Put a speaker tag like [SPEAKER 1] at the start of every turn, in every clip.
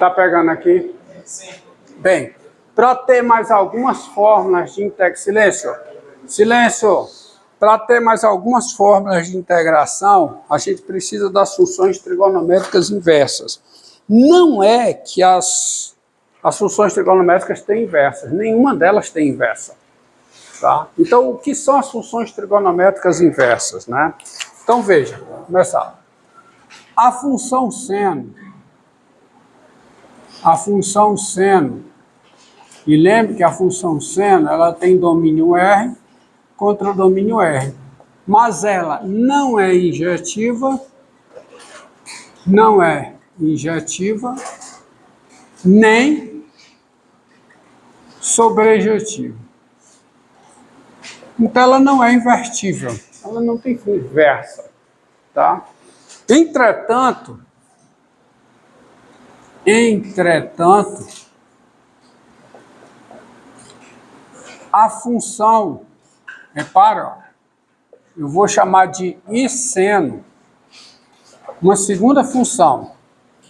[SPEAKER 1] Tá pegando aqui?
[SPEAKER 2] Sim.
[SPEAKER 1] Bem, para ter mais algumas fórmulas de integração... Silêncio. Silêncio. Para ter mais algumas fórmulas de integração, a gente precisa das funções trigonométricas inversas. Não é que as funções trigonométricas têm inversas. Nenhuma delas tem inversa. Tá? Então, o que são as funções trigonométricas inversas, né? Então, veja, vamos começar. A função seno, e lembre que a função seno, ela tem domínio R contra domínio R, mas ela não é injetiva, nem sobrejetiva. Então ela não é invertível, ela não tem inversa, tá? Entretanto, a função, repara, ó, eu vou chamar de I seno, uma segunda função,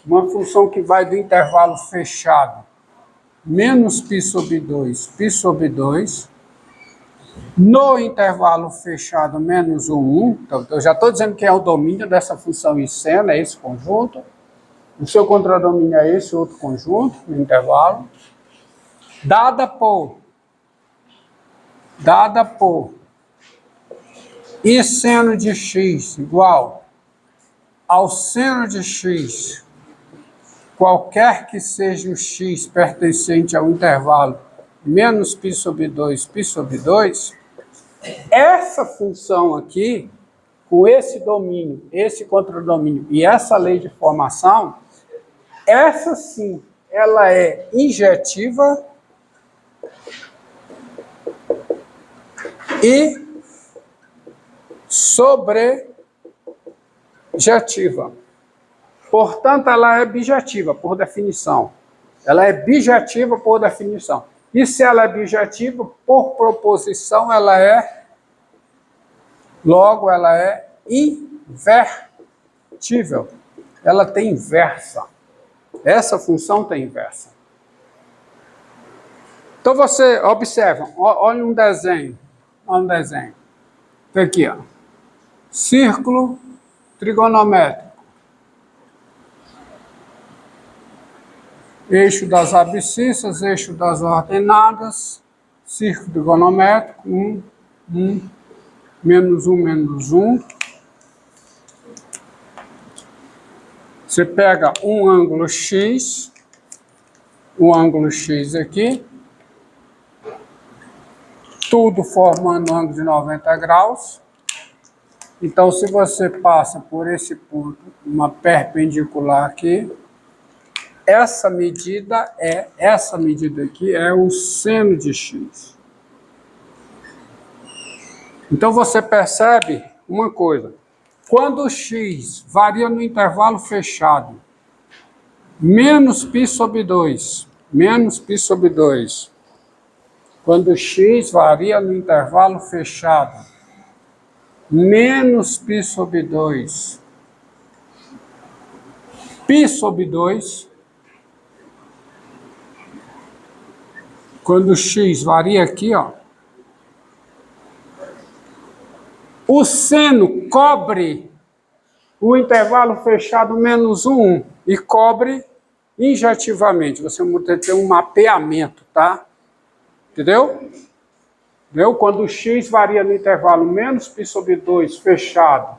[SPEAKER 1] uma função que vai do intervalo fechado, menos π sobre 2, π sobre 2, no intervalo fechado, menos o 1, então eu já estou dizendo que é o domínio dessa função I seno, é esse conjunto, o seu contradomínio é esse outro conjunto, no intervalo, dada por I seno de x igual ao seno de x, qualquer que seja o x pertencente ao intervalo menos π sobre 2, π sobre 2, essa função aqui, com esse domínio, esse contradomínio e essa lei de formação, essa sim, ela é injetiva e sobrejetiva. Portanto, ela é bijetiva, por definição. Ela é bijetiva por definição. E se ela é bijetiva, por proposição, logo ela é invertível. Ela tem inversa. Essa função tem inversa. Então você observa, olha um desenho. Olha um desenho. Tá aqui, ó. Círculo trigonométrico. Eixo das abscissas, eixo das ordenadas, círculo trigonométrico, 1, 1, menos 1, menos 1. Você pega um ângulo X, o ângulo X aqui, tudo formando um ângulo de 90 graus. Então, se você passa por esse ponto, uma perpendicular aqui, essa medida aqui é o seno de x. Então você percebe uma coisa, quando o x varia no intervalo fechado, menos π sobre 2, quando o x varia no intervalo fechado, menos π sobre 2, π sobre 2, quando o x varia aqui, ó, o seno cobre o intervalo fechado menos 1 e cobre injetivamente. Você tem um mapeamento, tá? Entendeu? Entendeu? Quando o x varia no intervalo menos π sobre 2 fechado,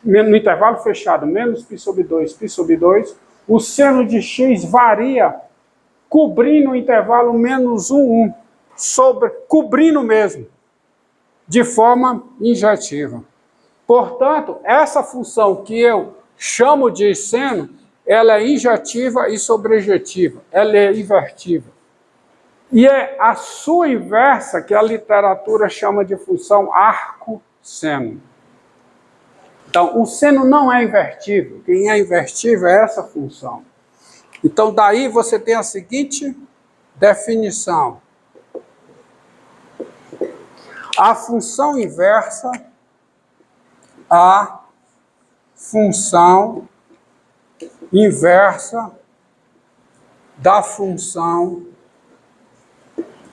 [SPEAKER 1] no intervalo fechado menos π sobre 2, π sobre 2, o seno de x varia cobrindo o intervalo menos 1, 1, cobrindo mesmo, de forma injetiva. Portanto, essa função que eu chamo de seno, ela é injetiva e sobrejetiva, ela é invertível. E é a sua inversa que a literatura chama de função arco-seno. Então, o seno não é invertível, quem é invertível é essa função. Então, daí você tem a seguinte definição. A função inversa, da função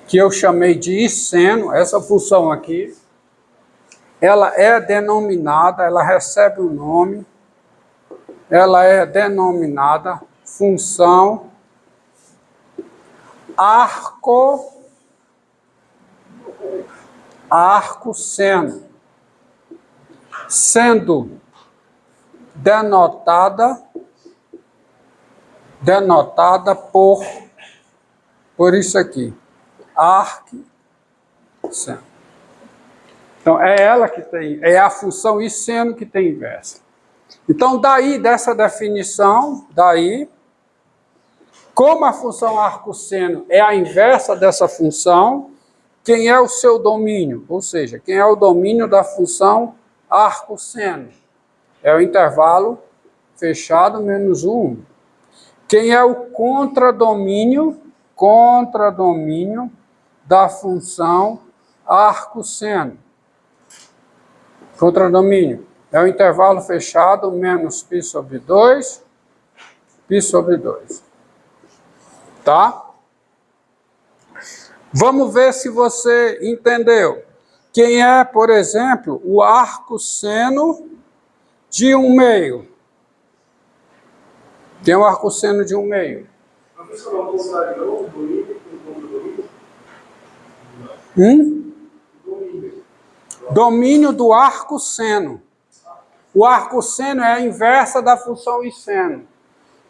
[SPEAKER 1] que eu chamei de I seno, essa função aqui, ela é denominada, ela recebe um nome, ela é denominada função arco-seno, sendo denotada por isso aqui, arc-seno. Então, é ela que tem, é a função I seno que tem inversa. Então, daí, dessa definição, como a função arco-seno é a inversa dessa função, quem é o seu domínio? Ou seja, quem é o domínio da função arco-seno? É o intervalo fechado menos 1. Quem é o contradomínio da função arco-seno? Contradomínio é o intervalo fechado menos π sobre 2, π sobre 2. Tá? Vamos ver se você entendeu. Quem é, por exemplo, o arco-seno de 1/2? Quem é o arco-seno de 1/2? Domínio do arco-seno. O arco-seno é a inversa da função I seno.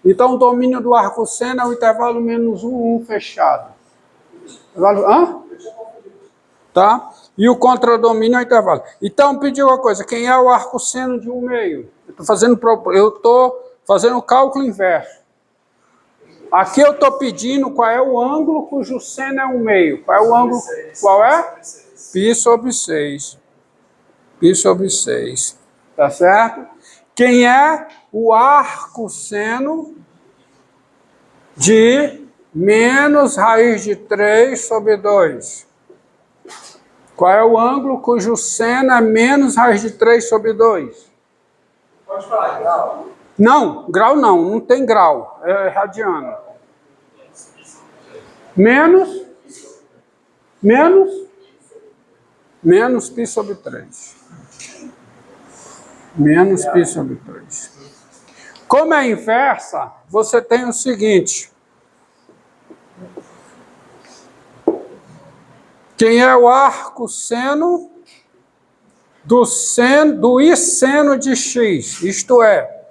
[SPEAKER 1] Então, o domínio do arco-seno é o intervalo menos 1 fechado. Tá? E o contradomínio é o intervalo. Então, pediu uma coisa. Quem é o arco-seno de 1/2? Eu estou fazendo o cálculo inverso. Aqui eu estou pedindo qual é o ângulo cujo seno é 1/2. Qual é o ângulo? Qual é? π sobre 6. π sobre 6. Tá certo? Quem é o arco-seno de menos raiz de 3 sobre 2? Qual é o ângulo cujo seno é menos raiz de 3 sobre 2?
[SPEAKER 2] Pode falar grau?
[SPEAKER 1] Não, grau não tem grau, é radiano. Menos π sobre 3. Menos π sobre 3. Como é inversa, você tem o seguinte. Quem é o arco-seno do I seno de x? Isto é,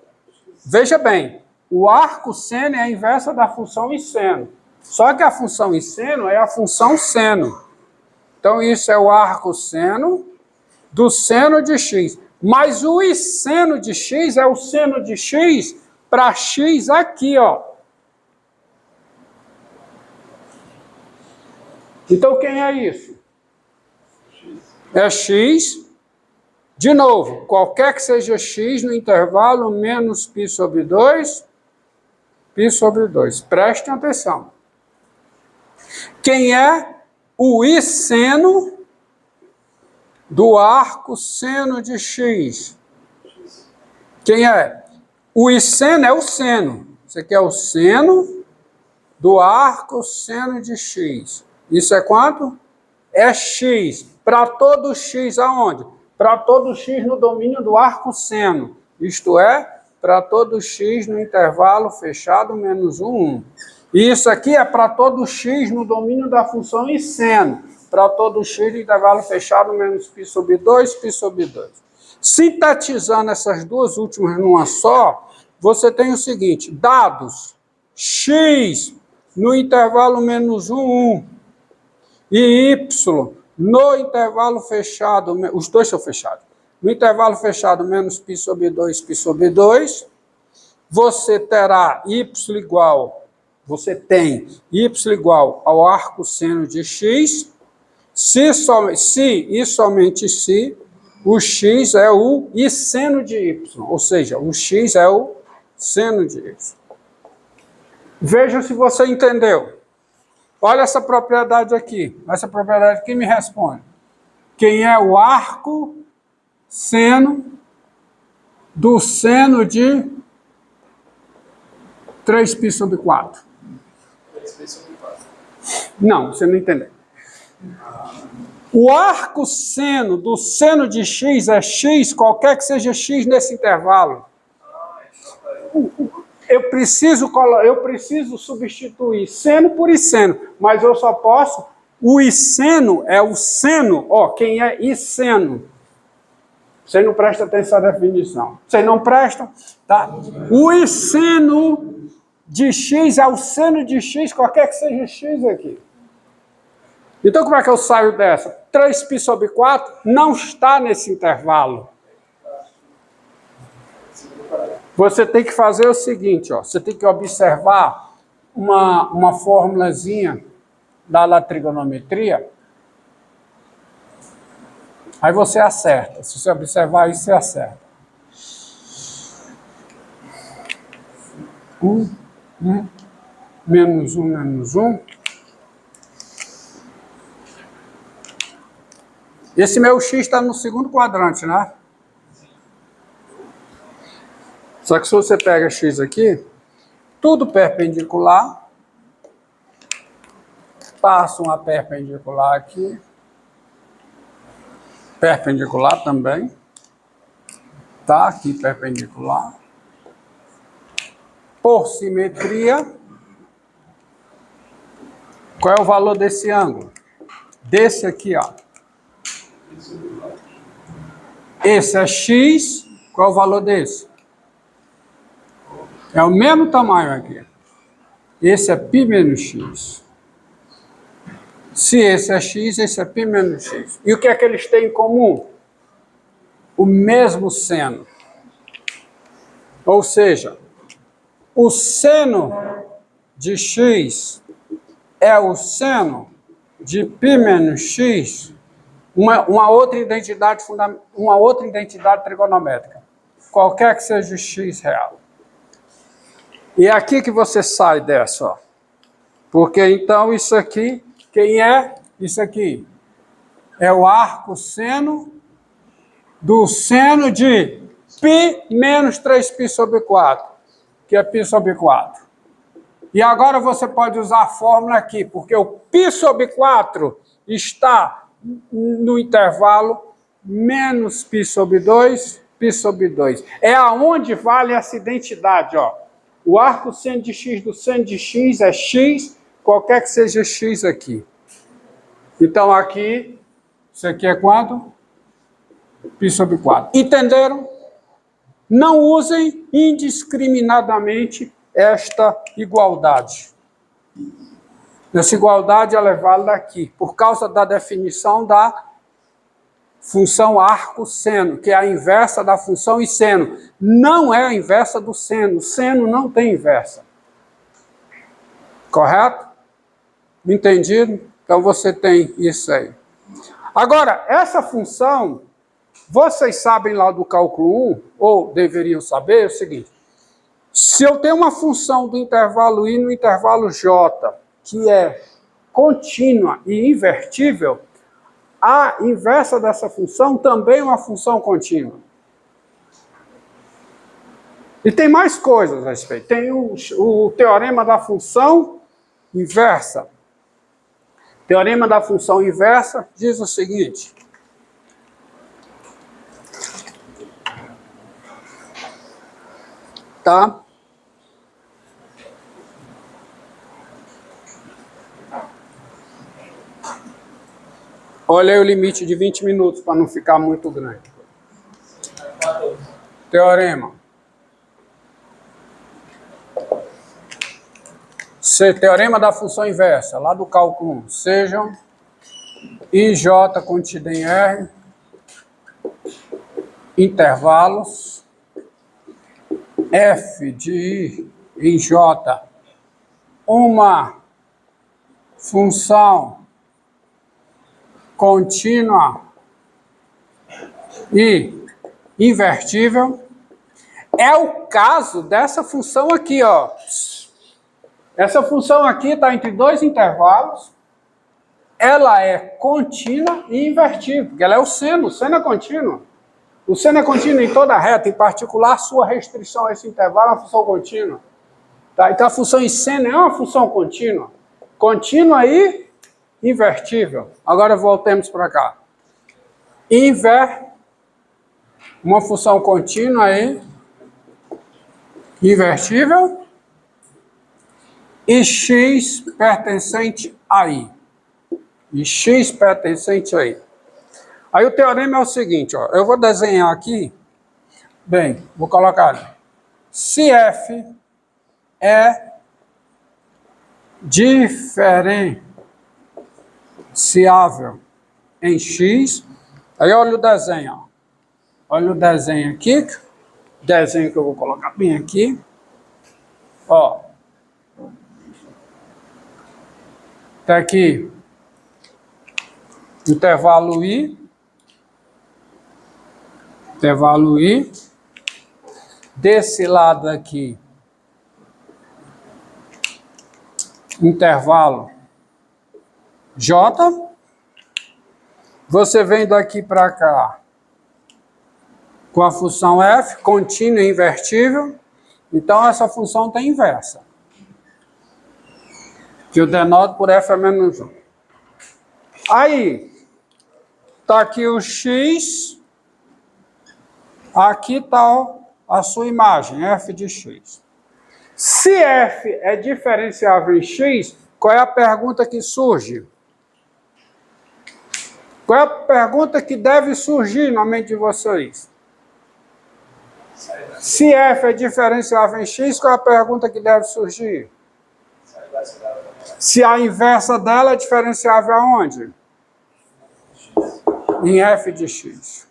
[SPEAKER 1] veja bem, o arco-seno é a inversa da função I seno. Só que a função I seno é a função seno. Então, isso é o arco-seno do seno de x. Mas o I seno de x é o seno de x para x aqui, ó. Então, quem é isso? É x. De novo, qualquer que seja x no intervalo menos π sobre 2, π sobre 2. Prestem atenção. Quem é o I seno do arco-seno de x? Quem é? O I seno é o seno. Isso aqui é o seno do arco-seno de x. Isso é quanto? É x. Para todo x aonde? Para todo x no domínio do arco-seno. Isto é, para todo x no intervalo fechado menos 1. E isso aqui é para todo x no domínio da função I seno. Para todo x no intervalo fechado menos π sobre 2, π sobre 2. Sintetizando essas duas últimas numa só, você tem o seguinte, dados x no intervalo menos 1 e y no intervalo fechado, os dois são fechados, no intervalo fechado menos π sobre 2, π sobre 2, você terá você tem y igual ao arco-seno de x, se e somente se o x é o I seno de y, ou seja, o x é o seno de y. Veja se você entendeu. Olha essa propriedade aqui. Essa propriedade aqui me responde. Quem é o arco-seno do seno de 3π sobre 4?
[SPEAKER 2] 3 sobre 4.
[SPEAKER 1] Não, você não entendeu. O arco seno do seno de x é x, qualquer que seja x nesse intervalo. Eu preciso substituir seno por seno, mas eu só posso... O seno é o seno, ó, quem é seno? Você não presta atenção à definição. Vocês não prestam? Tá? O seno de x é o seno de x, qualquer que seja x aqui. Então, como é que eu saio dessa? 3π sobre 4 não está nesse intervalo. Você tem que fazer o seguinte, ó, você tem que observar uma formulazinha da trigonometria. Aí você acerta. Se você observar isso, você acerta. 1, menos 1, menos 1. Esse meu x está no segundo quadrante, né? Só que se você pega x aqui, tudo perpendicular, passa uma perpendicular aqui, perpendicular também, tá? Aqui perpendicular. Por simetria, qual é o valor desse ângulo? Desse aqui, ó. Esse é x, qual é o valor desse? É o mesmo tamanho aqui. Esse é π menos x. Se esse é x, esse é π menos x. E o que é que eles têm em comum? O mesmo seno. Ou seja, o seno de x é o seno de π menos x, uma outra identidade trigonométrica, qualquer que seja o x real. E é aqui que você sai dessa, ó. Porque então isso aqui, quem é isso aqui? É o arco seno do seno de π menos 3π sobre 4, que é π sobre 4. E agora você pode usar a fórmula aqui, porque o π sobre 4 está no intervalo menos π sobre 2, π sobre 2. É aonde vale essa identidade, ó. O arco seno de x do seno de x é x, qualquer que seja x aqui. Então aqui, isso aqui é quanto? π sobre 4. Entenderam? Não usem indiscriminadamente esta igualdade. Essa igualdade ela é válida aqui, por causa da definição da função arco-seno, que é a inversa da função seno. Não é a inversa do seno. O seno não tem inversa. Correto? Entendido? Então você tem isso aí. Agora, essa função, vocês sabem lá do cálculo 1, ou deveriam saber, é o seguinte. Se eu tenho uma função do intervalo i no intervalo j, que é contínua e invertível, a inversa dessa função também é uma função contínua. E tem mais coisas a respeito. Tem o teorema da função inversa. O teorema da função inversa diz o seguinte. Tá? Olha aí o limite de 20 minutos para não ficar muito grande. Teorema. Teorema da função inversa, lá do cálculo 1. Sejam IJ contida em R, intervalos, F de I em J, uma função contínua e invertível, é o caso dessa função aqui, ó. Essa função aqui está entre dois intervalos, ela é contínua e invertível, porque ela é o seno é contínuo. O seno é contínuo em toda a reta, em particular, sua restrição a esse intervalo é uma função contínua. Tá? Então a função em seno é uma função contínua. Contínua e invertível. Agora voltemos para cá. Uma função contínua e invertível. E x pertencente a i. E x pertencente a i. Aí o teorema é o seguinte, ó. Eu vou desenhar aqui. Bem, vou colocar ali. Se f é diferenciável em x, aí olha o desenho, ó. Olha o desenho aqui, desenho que eu vou colocar bem aqui, ó. Tá aqui, intervalo i, desse lado aqui, intervalo j, você vem daqui para cá com a função f, contínua e invertível, então essa função tem inversa, que eu denoto por f a menos 1. Aí, tá aqui o x, aqui está a sua imagem, f de x. Se f é diferenciável em x, qual é a pergunta que surge? Qual é a pergunta que deve surgir na mente de vocês? Se f é diferenciável em x, qual é a pergunta que deve surgir? Se a inversa dela é diferenciável aonde? Em f de x.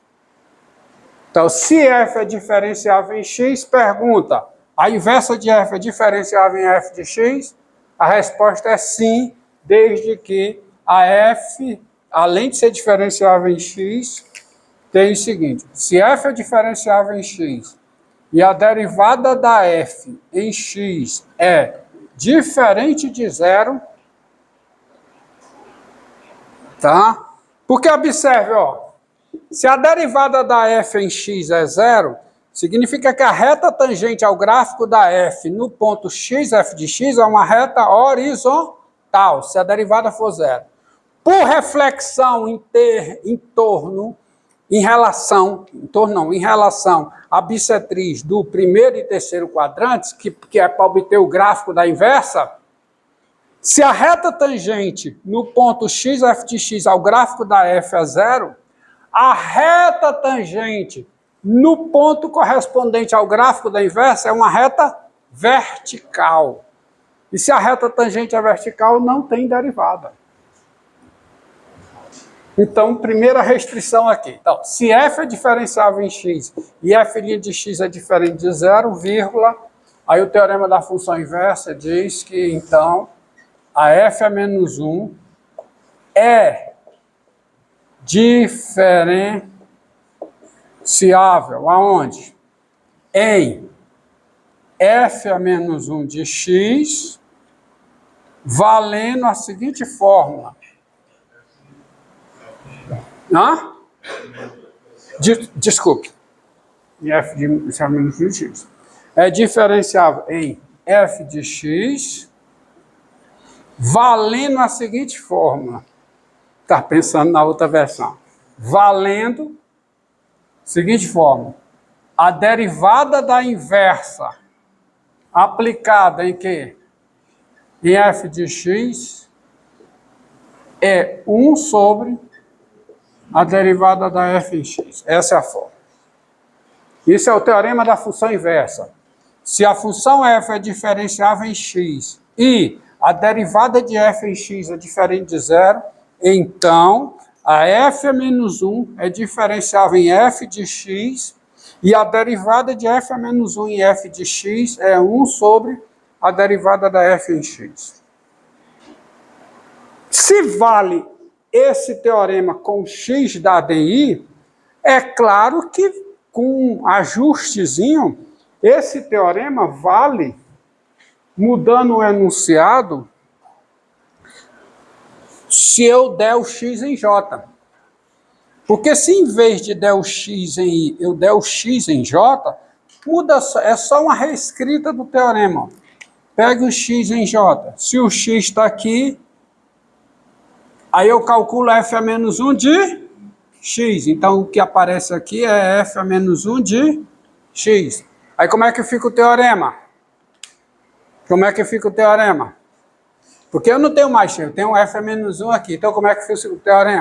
[SPEAKER 1] Então, se f é diferenciável em x, pergunta, a inversa de f é diferenciável em f de x? A resposta é sim, desde que a f, além de ser diferenciável em x, tem o seguinte, se f é diferenciável em x e a derivada da f em x é diferente de zero, tá? Porque observe, ó, se a derivada da f em x é zero, significa que a reta tangente ao gráfico da f no ponto x, f de x, é uma reta horizontal, se a derivada for zero. Por reflexão em relação à bissetriz do primeiro e terceiro quadrantes, que é para obter o gráfico da inversa, se a reta tangente no ponto x, f de x, ao gráfico da f é zero, a reta tangente no ponto correspondente ao gráfico da inversa é uma reta vertical. E se a reta tangente é vertical, não tem derivada. Então, primeira restrição aqui. Então, se f é diferenciável em x e f' de x é diferente de zero, vírgula, aí o teorema da função inversa diz que, então, a f a menos 1 é diferenciável aonde? Em f a menos 1 de x, valendo a seguinte fórmula. Desculpe. F de menos 1 de x. É diferenciável em f de x, valendo a seguinte fórmula. Está pensando na outra versão. Valendo, seguinte fórmula. A derivada da inversa aplicada em quê? Em f de x é 1 sobre a derivada da f em x. Essa é a fórmula. Isso é o teorema da função inversa. Se a função f é diferenciável em x e a derivada de f em x é diferente de zero, então a f a menos 1 é diferenciável em f de x e a derivada de f a menos 1 em f de x é 1 sobre a derivada da f em x. Se vale esse teorema com x dado em i, é claro que com um ajustezinho, esse teorema vale, mudando o enunciado, se eu der o x em j. Porque se em vez de der o x em i, eu der o x em j, muda, é só uma reescrita do teorema. Pegue o x em j. Se o x está aqui, aí eu calculo f a menos 1 de x. Então, o que aparece aqui é f a menos 1 de x. Aí, como é que fica o teorema? Como é que fica o teorema? Porque eu não tenho mais x, eu tenho f a menos 1 aqui. Então, como é que fica o teorema?